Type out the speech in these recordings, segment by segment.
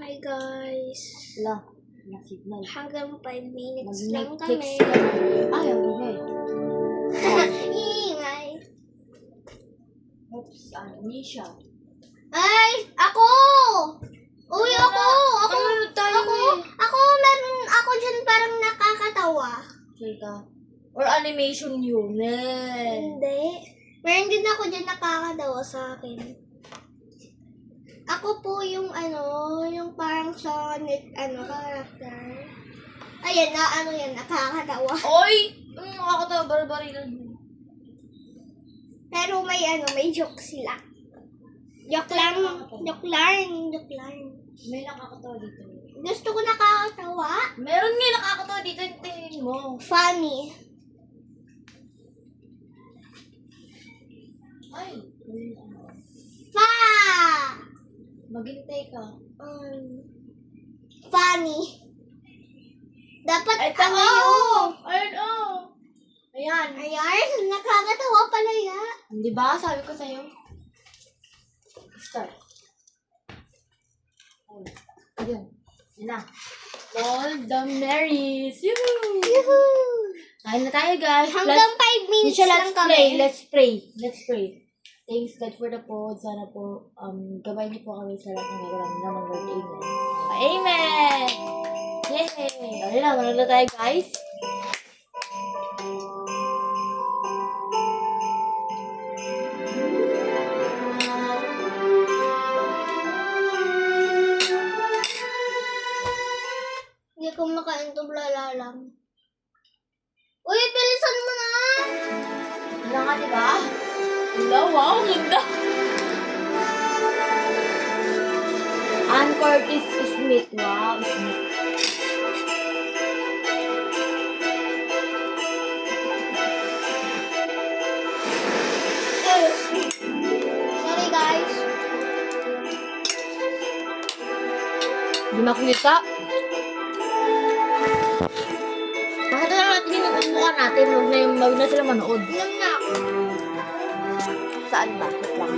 Hi guys. Wala. Wala signal. Hanggang 5 minutes lang Mag-text kami. ka na. Ay, ang ingay. Ingay. Oops, amnesia. Ay! Ako! Uy, ako! Ako, meron ako dyan parang nakakatawa. Kita. Or animation yun. Hindi. Meron din ako dyan nakakatawa sa akin. Ako po yung yung parang Sonic, character. Ayan na, yan, nakakatawa. Oy! Ang nakakatawa, barbarilan mo. Pero may joke sila. Joke lang. May nakakatawa dito. Gusto ko nakakatawa. Meron nga nakakatawa dito, tingin mo. Funny. Ay! Fa! Maghintay ka. Funny. Dapat Ay, tama yun. Ayun, oh! Ayan. Ayan, nakakatawa pala yan. Di ba? Sabi ko sa'yo. Start. Ayun. Yun na. All the Marys. Yoo-hoo! Yuhuu! Kain na tayo, guys. Hanggang 5 minutes lang kami. Let's pray. Thanks God for the food. Sana po, gabay niyo po kami sa lahat ng gagawin naman, Lord. Amen. Amen! Yay! Ayun na, manood na tayo, guys. Hindi ko makain to, blalalang. Uy, bilisan mo na! Wala nga, diba? Wala, wow, ganda! Ann Curtis Smith. Wow, Smith. Sorry guys. Di makita. Makita na natin yung mukha natin. Huwag na sila manood. Inom na ako. Saan ba? Wait lang.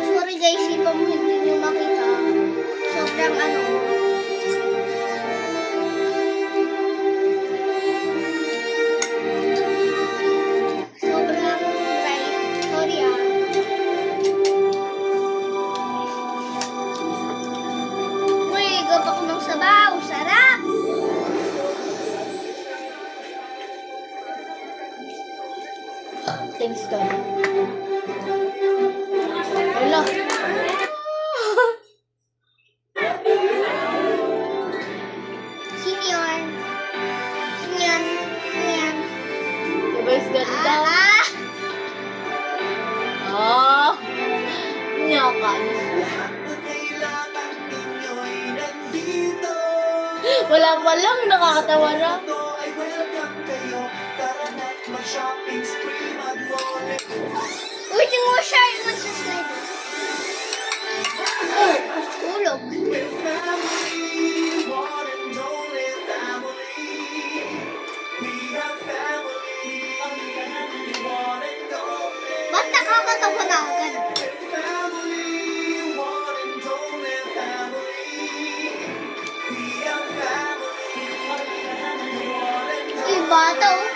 Sorry guys, iba mo hindi nyo makita. Sobrang sobrang bright. Sorry Uy, gaba ko ng sabaw. Sarap! Thanks, God. Wala. Sino yun? Sino yan? Sino yan? Diba is ganda? Ah! Ah! Nyakan. Wala pa lang, nakakatawa na. Uy, tingnan mo siya. Yung magsaslide. Tulog. Ba't nakakatawa na agad? Uy, bata oh.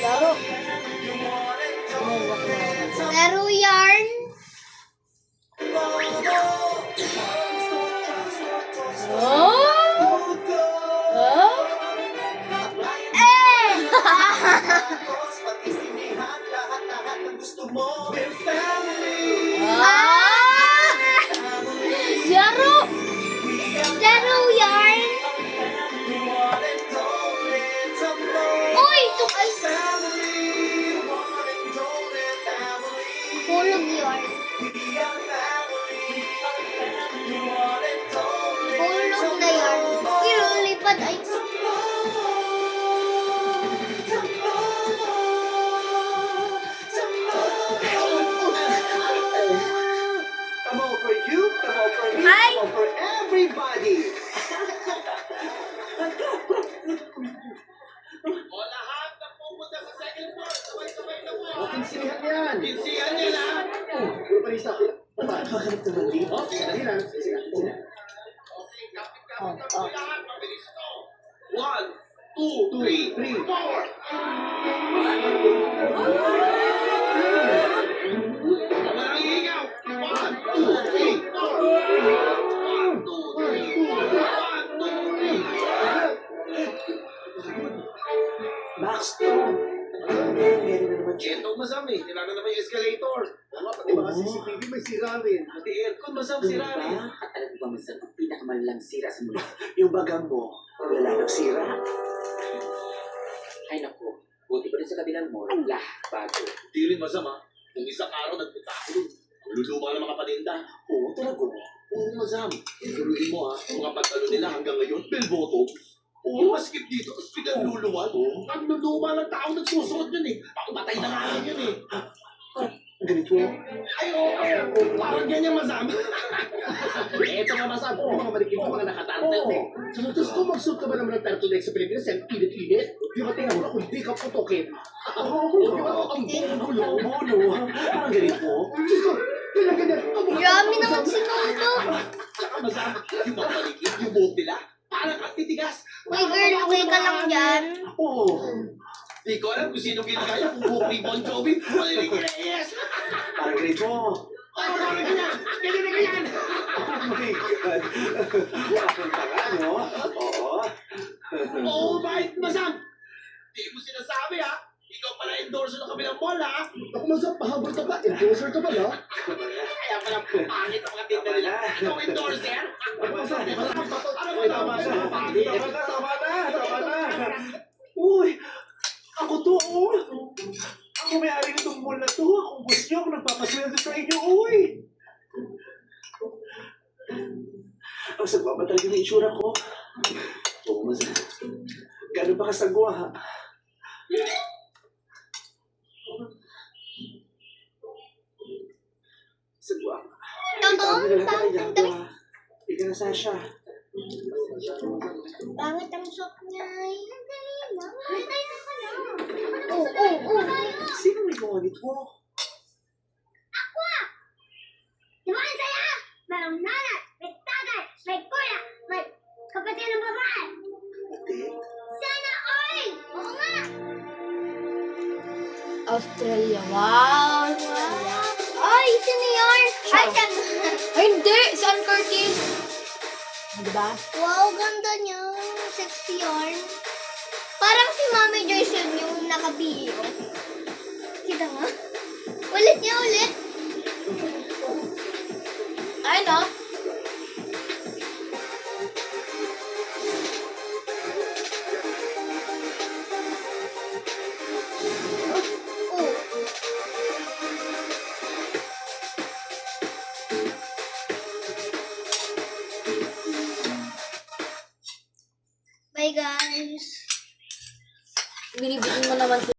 Laro. Laro yarn. Oh! God! Ay, Tamo for you, tamo for me, Ay! tamo for everybody. O lahat na pupunta sa second floor, sabay-sabay na po. Kinsihan yan. Kinsihan yan ha. Puro pa rin sa akin. Bakit naman dito? Dali lang. Sige. Okay, kapit-kapit na po lahat. Mabilis ito. 1, 2, 3, 4. Walang hihingaw. 1, 2, 3, 4. 1, 2, 3. 1, 2, 3. Max, meron na naman dyan. Ito masam eh. Kailangan naman yung escalator. Tama, pati mga CCTV may sira rin. Pati aircon masam sira rin. At alam mo ba minsan ang pinakamalalang sira sa mundo? Yung bagang mo, wala nagsira. Ay naku, buti pa rin sa kabilang mo, lahat bago. Di rin masam ha. Kung isang araw nagpunta ako dun. Luluma ng mga patinda. Oo, talaga. Oo, masam. Tuloy mo ha. Ang mga pantalo nila hanggang ngayon, bell bottom. Oo, maskip dito, tapos pinaluluwan. Ang luluma ng tao nagsusuot yun eh. Pakumatay na nga yun eh. Ganito. Ay, oo. Parang ganyan masam. Eto nga masab, yung mga malikit yung mga nakatartel. Sa gusto ko magsuot ka ba naman ng turtleneck sa Pilipinas? Yan, init-init. Di ba tingnan mo, kung di ka putokin. Oo, di ba? Ang bulo. Parang ganito. Diyos ko, ganyan. Yummy naman si Nono. Saka masam, yung mga malikit, yung boat nila, parang katitigas. Uy, girl, okay ka lang dyan? Oo. Di ko alam kung sino ginagaya, kung buhok ni Bon Jovi, o ni Ricky Reyes. Parang ganito. Ay, parang ganyan. Ganyan na ganyan. Oh my God. Papunta ka, no? Oo. Oh my, masam. Di mo sinasabi ha. Ikaw pala endorser ng kabilang mall ha. Ako masab, pahabol ka pa. Endorser ka ba, no? Kaya pala pangit ang mga tinda nila. Ikaw endorser? Tama na. Uy, ako to, oh. Ako may-ari nitong mall na to. Kung gusto nyo, ako nagpapasweldo sa inyo, uy. Ang sagwa ba talaga ng itsura ko? Oo, mas... Gano'n ba kasagwa, ha? Sagwa. Totoo? Ang ganda Pangit kaya ang damit. ito, ika na Sasha. Pangit ang suot niya. Oo. Sino may gawa nito? Di ba ang saya? Merong nanay, may tatay, may kuya, may kapatid ng babae. Ate? Sana all! Oo nga! Australia. Wow! Ay, sino yun? Ay, siya. Ay, hindi! Saan Curtis? Diba? Wow, ganda niya. Sexy yarn. Parang si Mami Joyce yun yung naka-BO. Kita nga. Ulit niya, ulit. Ay, no? Oh. Bye, guys. Binibitin mo naman